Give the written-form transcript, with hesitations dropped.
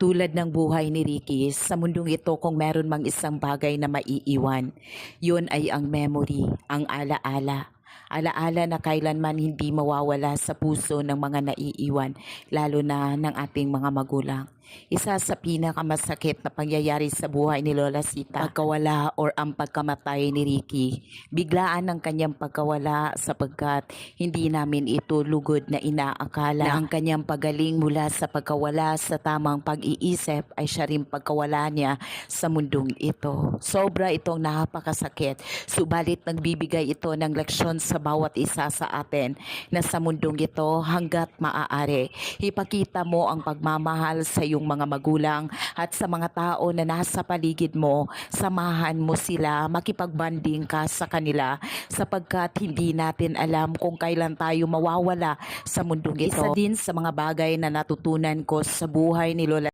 Tulad ng buhay ni Ricky, sa mundong ito kung meron mang isang bagay na maiiwan, yun ay ang memory, ang alaala. Alaala na kailanman hindi mawawala sa puso ng mga naiiwan, lalo na ng ating mga magulang. Isa sa pinakamasakit na pangyayari sa buhay ni Lola Sita, pagkawala or ang pagkamatay ni Ricky. Biglaan ang kanyang pagkawala sapagkat hindi namin ito lugod na inaakala na ang kanyang pagaling mula sa pagkawala sa tamang pag-iisip ay siya rin pagkawala niya sa mundong ito. Sobra itong napakasakit, subalit nagbibigay ito ng leksyon sa bawat isa sa atin na sa mundong ito hanggat maaari, ipakita mo ang pagmamahal sa iyong mga magulang at sa mga tao na nasa paligid mo, samahan mo sila, makipagbanding ka sa kanila sapagkat hindi natin alam kung kailan tayo mawawala sa mundong ito. Isa din sa mga bagay na natutunan ko sa buhay ni Lola